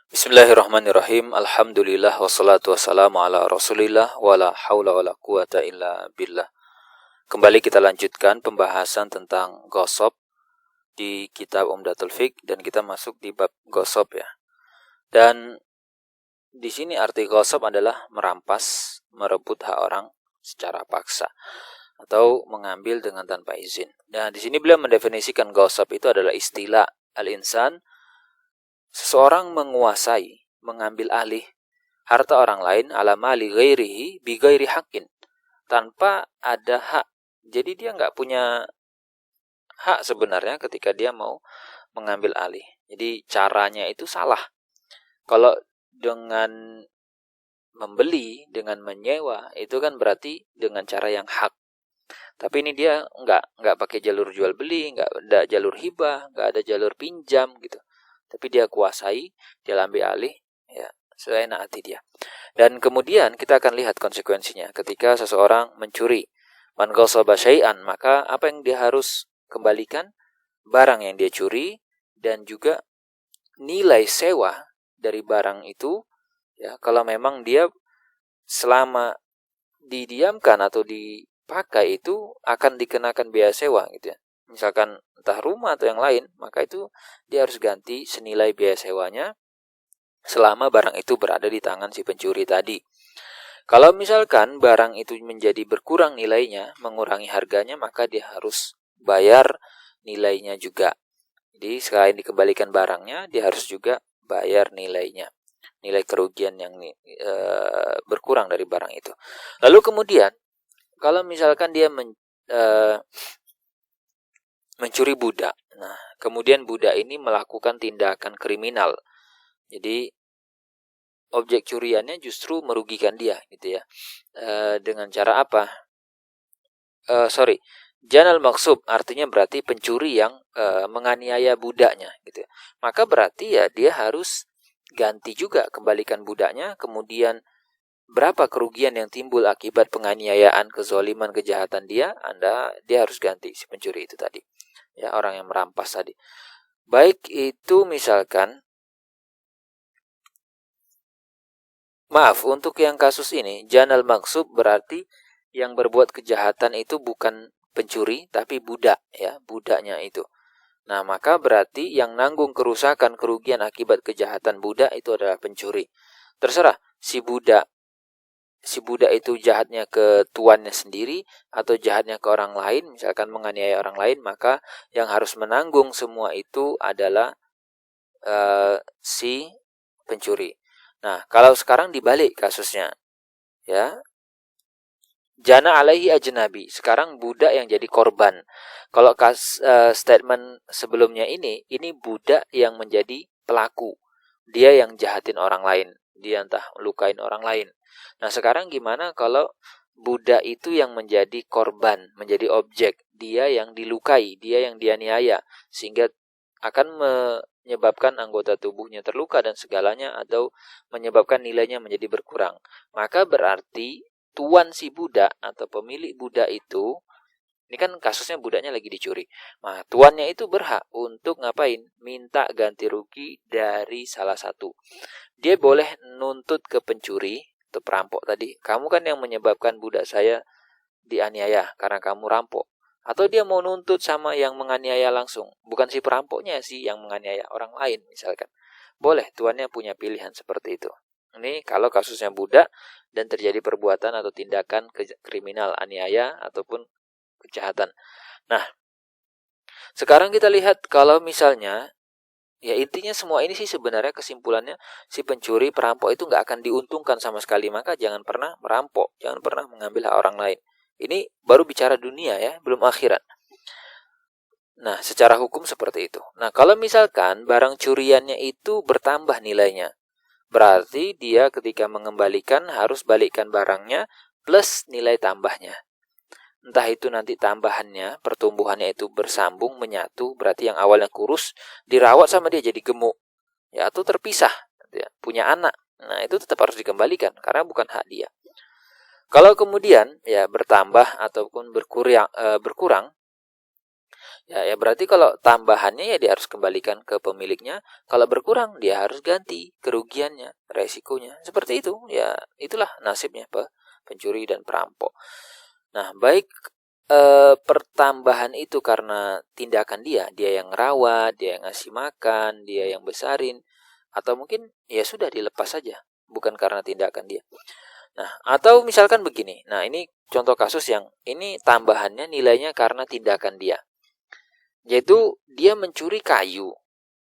Bismillahirrahmanirrahim. Alhamdulillah wassalatu wassalamu ala Rasulillah wala haula wala quwata illa billah. Kembali kita lanjutkan pembahasan tentang ghasab di kitab Umdatul Fiqh dan kita masuk di bab ghasab ya. Dan di sini arti ghasab adalah merampas, merebut hak orang secara paksa atau mengambil dengan tanpa izin. Nah, di sini beliau mendefinisikan ghasab itu adalah istilah al-insan, seseorang menguasai, mengambil alih harta orang lain ala mali ghairihi bi ghairi haqqin, tanpa ada hak. Jadi dia nggak punya hak sebenarnya ketika dia mau mengambil alih. Jadi caranya itu salah. Kalau dengan membeli, dengan menyewa, itu kan berarti dengan cara yang hak. Tapi ini dia nggak pakai jalur jual beli, nggak ada jalur hibah, nggak ada jalur pinjam gitu. Tapi dia kuasai, dia ambil alih, ya seenak hati dia. Dan kemudian kita akan lihat konsekuensinya ketika seseorang mencuri. Man ghasaba syai'an, maka apa yang dia harus kembalikan? Barang yang dia curi dan juga nilai sewa dari barang itu. Ya, kalau memang dia selama didiamkan atau dipakai itu akan dikenakan biaya sewa gitu ya. Misalkan entah rumah atau yang lain, maka itu dia harus ganti senilai biaya sewanya selama barang itu berada di tangan si pencuri tadi. Kalau misalkan barang itu menjadi berkurang nilainya, mengurangi harganya, maka dia harus bayar nilainya juga. Jadi selain dikembalikan barangnya, dia harus juga bayar nilainya, nilai kerugian yang berkurang dari barang itu. Lalu kemudian, kalau misalkan dia mencuri budak. Nah, kemudian budak ini melakukan tindakan kriminal. Jadi objek curiannya justru merugikan dia, gitu ya. Dengan cara apa? Janal maksub artinya berarti pencuri yang menganiaya budaknya, gitu. Maka berarti ya dia harus ganti juga, kembalikan budaknya. Kemudian berapa kerugian yang timbul akibat penganiayaan, kezaliman, kejahatan dia harus ganti si pencuri itu tadi. Ya, orang yang merampas tadi. Baik itu misalkan, maaf, untuk yang kasus ini, janal maksub berarti yang berbuat kejahatan itu bukan pencuri, tapi budak, ya, budaknya itu. Nah, maka berarti yang nanggung kerusakan, kerugian akibat kejahatan budak itu adalah pencuri. Terserah, si budak itu jahatnya ke tuannya sendiri atau jahatnya ke orang lain, misalkan menganiaya orang lain, maka yang harus menanggung semua itu adalah si pencuri. Nah, kalau sekarang dibalik kasusnya, ya, jana alaihi ajnabi, sekarang budak yang jadi korban. Kalau statement sebelumnya ini budak yang menjadi pelaku, dia yang jahatin orang lain, dia entah lukain orang lain. Nah, sekarang gimana kalau budak itu yang menjadi korban, menjadi objek, dia yang dilukai, dia yang dianiaya, sehingga akan menyebabkan anggota tubuhnya terluka dan segalanya, atau menyebabkan nilainya menjadi berkurang. Maka berarti tuan si budak atau pemilik budak itu, ini kan kasusnya budaknya lagi dicuri. Nah, tuannya itu berhak untuk ngapain? Minta ganti rugi dari salah satu. Dia boleh nuntut ke pencuri atau perampok tadi. Kamu kan yang menyebabkan budak saya dianiaya karena kamu rampok. Atau dia mau nuntut sama yang menganiaya langsung. Bukan si perampoknya sih yang menganiaya, orang lain misalkan. Boleh, tuannya punya pilihan seperti itu. Ini kalau kasusnya budak dan terjadi perbuatan atau tindakan kriminal, aniaya ataupun kejahatan. Nah, sekarang kita lihat kalau misalnya, ya intinya semua ini sih sebenarnya kesimpulannya, si pencuri, perampok itu nggak akan diuntungkan sama sekali. Maka jangan pernah merampok, jangan pernah mengambil hak orang lain. Ini baru bicara dunia ya, belum akhirat. Nah, secara hukum seperti itu. Nah, kalau misalkan barang curiannya itu bertambah nilainya, berarti dia ketika mengembalikan harus balikkan barangnya plus nilai tambahnya. Entah itu nanti tambahannya, pertumbuhannya itu bersambung, menyatu, berarti yang awalnya kurus, dirawat sama dia jadi gemuk. Ya, atau terpisah, ya, punya anak. Nah, itu tetap harus dikembalikan, karena bukan hak dia. Kalau kemudian, ya bertambah ataupun berkurang, Ya berarti kalau tambahannya ya dia harus kembalikan ke pemiliknya. Kalau berkurang dia harus ganti kerugiannya, resikonya. Seperti itu. Ya itulah nasibnya pencuri dan perampok. Nah, baik pertambahan itu karena tindakan dia yang rawat, dia yang ngasih makan, dia yang besarin, atau mungkin ya sudah dilepas saja, bukan karena tindakan dia. Nah, atau misalkan begini. Nah, ini contoh kasus yang ini tambahannya nilainya karena tindakan dia. Yaitu dia mencuri kayu.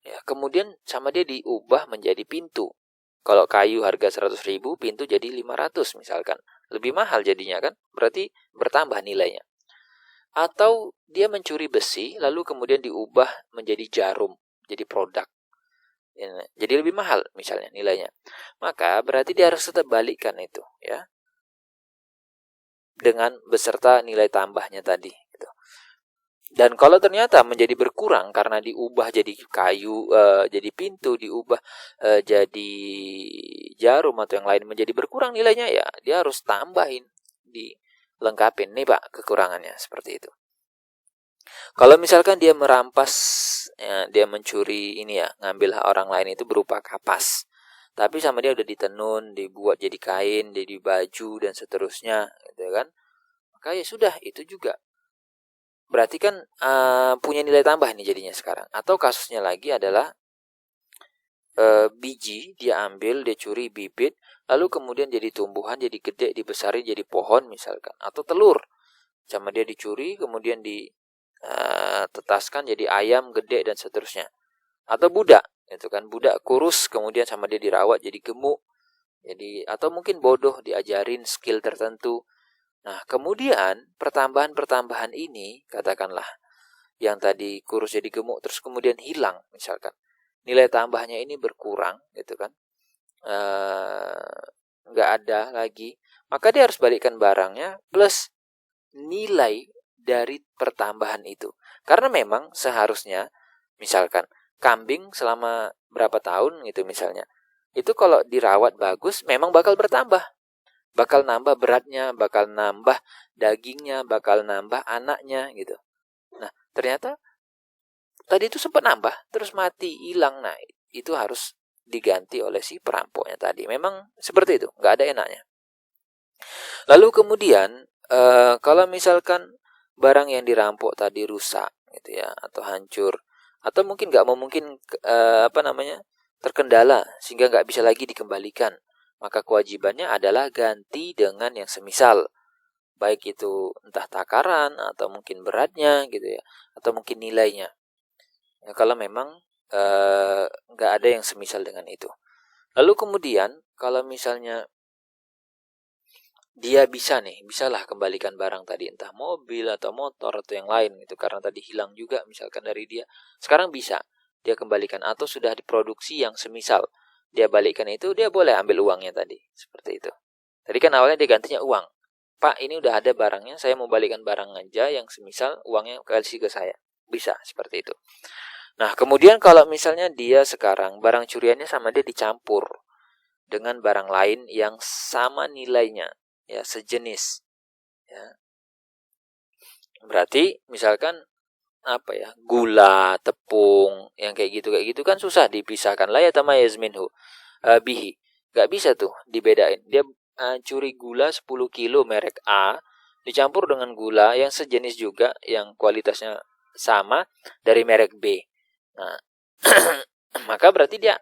Ya, kemudian sama dia diubah menjadi pintu. Kalau kayu harga 100.000, pintu jadi 500 misalkan. Lebih mahal jadinya kan? Berarti bertambah nilainya. Atau dia mencuri besi lalu kemudian diubah menjadi jarum, jadi produk. Ya, jadi lebih mahal misalnya nilainya. Maka berarti dia harus tetap balikkan itu ya. Dengan beserta nilai tambahnya tadi gitu. Dan kalau ternyata menjadi berkurang karena diubah jadi kayu, jadi pintu, diubah jadi jarum atau yang lain menjadi berkurang nilainya, ya dia harus tambahin, dilengkapin. Nih Pak, kekurangannya seperti itu. Kalau misalkan dia merampas, ya, dia mencuri ini ya, ngambil hak orang lain itu berupa kapas. Tapi sama dia udah ditenun, dibuat jadi kain, jadi baju dan seterusnya, gitu kan? Maka ya sudah, itu juga berarti kan punya nilai tambah nih jadinya sekarang. Atau kasusnya lagi adalah biji dia ambil, dia curi bibit, lalu kemudian jadi tumbuhan, jadi gede, dibesarin jadi pohon misalkan. Atau telur, sama dia dicuri, kemudian ditetaskan jadi ayam gede dan seterusnya. Atau budak, itu kan budak kurus, kemudian sama dia dirawat jadi gemuk. Jadi atau mungkin bodoh, diajarin skill tertentu. Nah, kemudian pertambahan-pertambahan ini, katakanlah yang tadi kurus jadi gemuk, terus kemudian hilang misalkan. Nilai tambahnya ini berkurang, gitu kan. Nggak ada lagi. Maka dia harus balikkan barangnya plus nilai dari pertambahan itu. Karena memang seharusnya, misalkan, kambing selama berapa tahun gitu misalnya. Itu kalau dirawat bagus, memang bakal bertambah. Bakal nambah beratnya, bakal nambah dagingnya, bakal nambah anaknya gitu. Nah, ternyata tadi itu sempat nambah, terus mati, hilang. Nah, itu harus diganti oleh si perampoknya tadi. Memang seperti itu, nggak ada enaknya. Lalu kemudian, kalau misalkan barang yang dirampok tadi rusak gitu ya, atau hancur, atau mungkin nggak memungkin terkendala sehingga nggak bisa lagi dikembalikan, maka kewajibannya adalah ganti dengan yang semisal, baik itu entah takaran atau mungkin beratnya gitu ya, atau mungkin nilainya. Ya, kalau memang nggak ada yang semisal dengan itu. Lalu kemudian kalau misalnya dia bisalah kembalikan barang tadi, entah mobil atau motor atau yang lain gitu, karena tadi hilang juga misalkan dari dia. Sekarang bisa dia kembalikan, atau sudah diproduksi yang semisal, dia balikkan itu, dia boleh ambil uangnya tadi, seperti itu. Tadi kan awalnya dia gantinya uang. Pak, ini udah ada barangnya, saya mau balikan barang aja yang semisal, uangnya kasih ke saya. Bisa, seperti itu. Nah, kemudian kalau misalnya dia sekarang, barang curiannya sama dia dicampur dengan barang lain yang sama nilainya, ya sejenis. Ya. Berarti misalkan gula, tepung, yang kayak gitu kan susah dipisahkan. La yatamayaz minhu bihi. Gak bisa tuh dibedain. Dia curi gula 10 kilo merek A dicampur dengan gula yang sejenis juga, yang kualitasnya sama dari merek B. Nah, maka berarti dia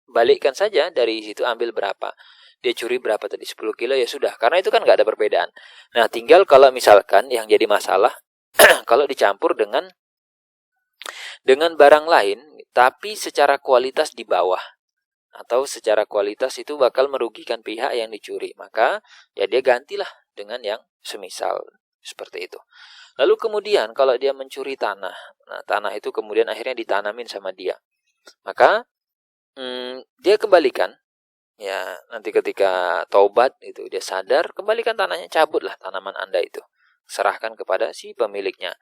balikkan saja, dari situ ambil berapa. Dia curi berapa tadi, 10 kilo ya sudah. Karena itu kan gak ada perbedaan. Nah, tinggal kalau misalkan yang jadi masalah kalau dicampur dengan barang lain, tapi secara kualitas di bawah, atau secara kualitas itu bakal merugikan pihak yang dicuri, maka ya dia gantilah dengan yang semisal, seperti itu. Lalu kemudian kalau dia mencuri tanah, nah tanah itu kemudian akhirnya ditanamin sama dia, maka dia kembalikan. Ya, nanti ketika taubat itu dia sadar, kembalikan tanahnya, cabutlah tanaman Anda itu, serahkan kepada si pemiliknya.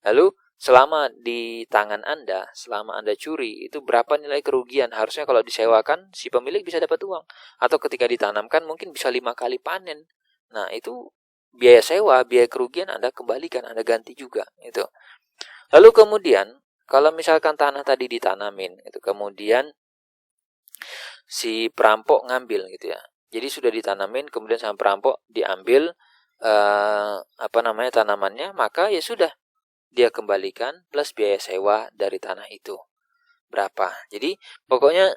Lalu selama di tangan Anda, selama Anda curi, itu berapa nilai kerugian? Harusnya kalau disewakan, si pemilik bisa dapat uang. Atau ketika ditanamkan mungkin bisa 5 kali panen. Nah, itu biaya sewa, biaya kerugian Anda kembalikan, Anda ganti juga. Itu. Lalu kemudian kalau misalkan tanah tadi ditanamin gitu, kemudian si perampok ngambil gitu ya. Jadi sudah ditanamin, kemudian sama perampok diambil tanamannya, maka ya sudah dia kembalikan plus biaya sewa dari tanah itu berapa. Jadi pokoknya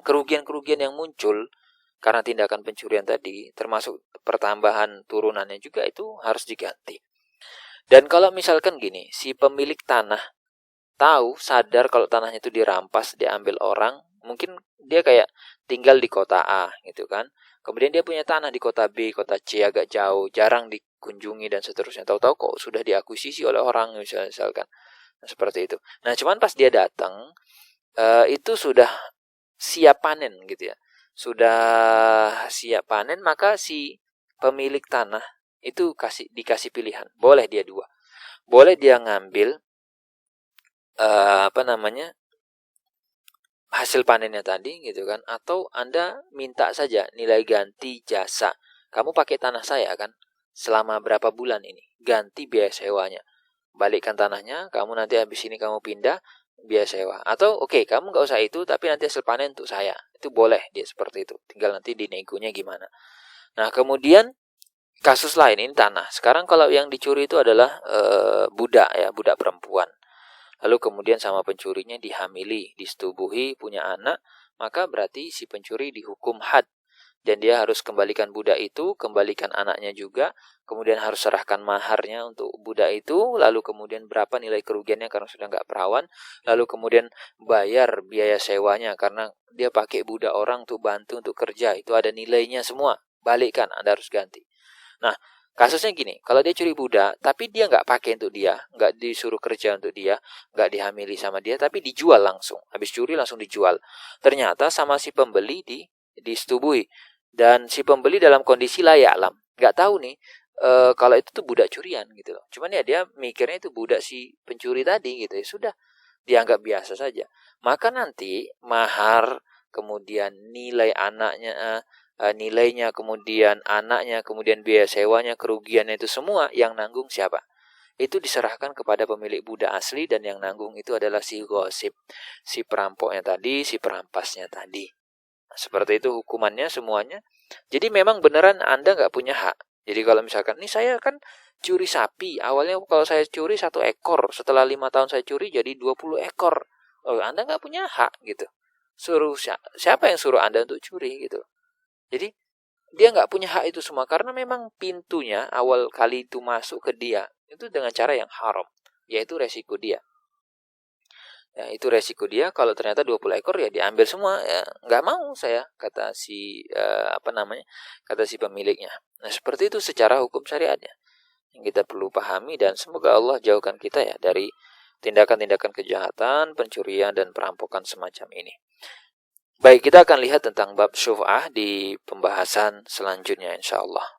kerugian-kerugian yang muncul karena tindakan pencurian tadi, termasuk pertambahan turunannya juga itu harus diganti. Dan kalau misalkan gini, si pemilik tanah tahu, sadar kalau tanahnya itu dirampas, diambil orang, mungkin dia kayak tinggal di kota A gitu kan. Kemudian dia punya tanah di kota B, kota C agak jauh, jarang dikunjungi dan seterusnya. Tahu-tahu kok sudah diakuisisi oleh orang misalkan. Nah, seperti itu. Nah, cuman pas dia datang itu sudah siap panen gitu ya. Sudah siap panen, maka si pemilik tanah itu dikasih pilihan. Boleh dia dua. Boleh dia ngambil hasil panennya tadi gitu kan, atau Anda minta saja nilai ganti jasa. Kamu pakai tanah saya kan selama berapa bulan ini, ganti biaya sewanya. Balikkan tanahnya, kamu nanti habis ini kamu pindah, biaya sewa. Atau oke, kamu nggak usah itu, tapi nanti hasil panen untuk saya. Itu boleh dia seperti itu. Tinggal nanti dinegonya gimana. Nah, kemudian kasus lain ini tanah. Sekarang kalau yang dicuri itu adalah budak ya, budak perempuan. Lalu kemudian sama pencurinya dihamili, disetubuhi, punya anak, maka berarti si pencuri dihukum had. Dan dia harus kembalikan budak itu, kembalikan anaknya juga, kemudian harus serahkan maharnya untuk budak itu, lalu kemudian berapa nilai kerugiannya karena sudah nggak perawan, lalu kemudian bayar biaya sewanya karena dia pakai budak orang untuk bantu untuk kerja, itu ada nilainya semua, balikkan, Anda harus ganti. Nah, kasusnya gini, kalau dia curi budak, tapi dia nggak pakai untuk dia, nggak disuruh kerja untuk dia, nggak dihamili sama dia, tapi dijual langsung. Habis curi langsung dijual. Ternyata sama si pembeli disetubui. Dan si pembeli dalam kondisi layak alam. Nggak tahu nih, kalau itu tuh budak curian gitu loh. Cuman ya dia mikirnya itu budak si pencuri tadi gitu ya. Sudah, dianggap biasa saja. Maka nanti mahar, kemudian nilai anaknya, nilainya, kemudian anaknya, kemudian biaya sewanya, kerugiannya itu semua yang nanggung siapa? Itu diserahkan kepada pemilik budak asli dan yang nanggung itu adalah si gosip, si perampoknya tadi, si perampasnya tadi. Seperti itu hukumannya semuanya. Jadi memang beneran Anda nggak punya hak. Jadi kalau misalkan, nih saya kan curi sapi, awalnya kalau saya curi 1 ekor, setelah 5 tahun saya curi jadi 20 ekor. Oh, Anda nggak punya hak gitu. Siapa yang suruh Anda untuk curi gitu. Jadi dia nggak punya hak itu semua karena memang pintunya awal kali itu masuk ke dia itu dengan cara yang haram, yaitu resiko dia. Ya, itu resiko dia. Kalau ternyata 20 ekor ya diambil semua, ya nggak mau saya, kata si kata si pemiliknya. Nah, seperti itu secara hukum syariatnya yang kita perlu pahami, dan semoga Allah jauhkan kita ya dari tindakan-tindakan kejahatan, pencurian dan perampokan semacam ini. Baik, kita akan lihat tentang bab syuf'ah di pembahasan selanjutnya insyaallah.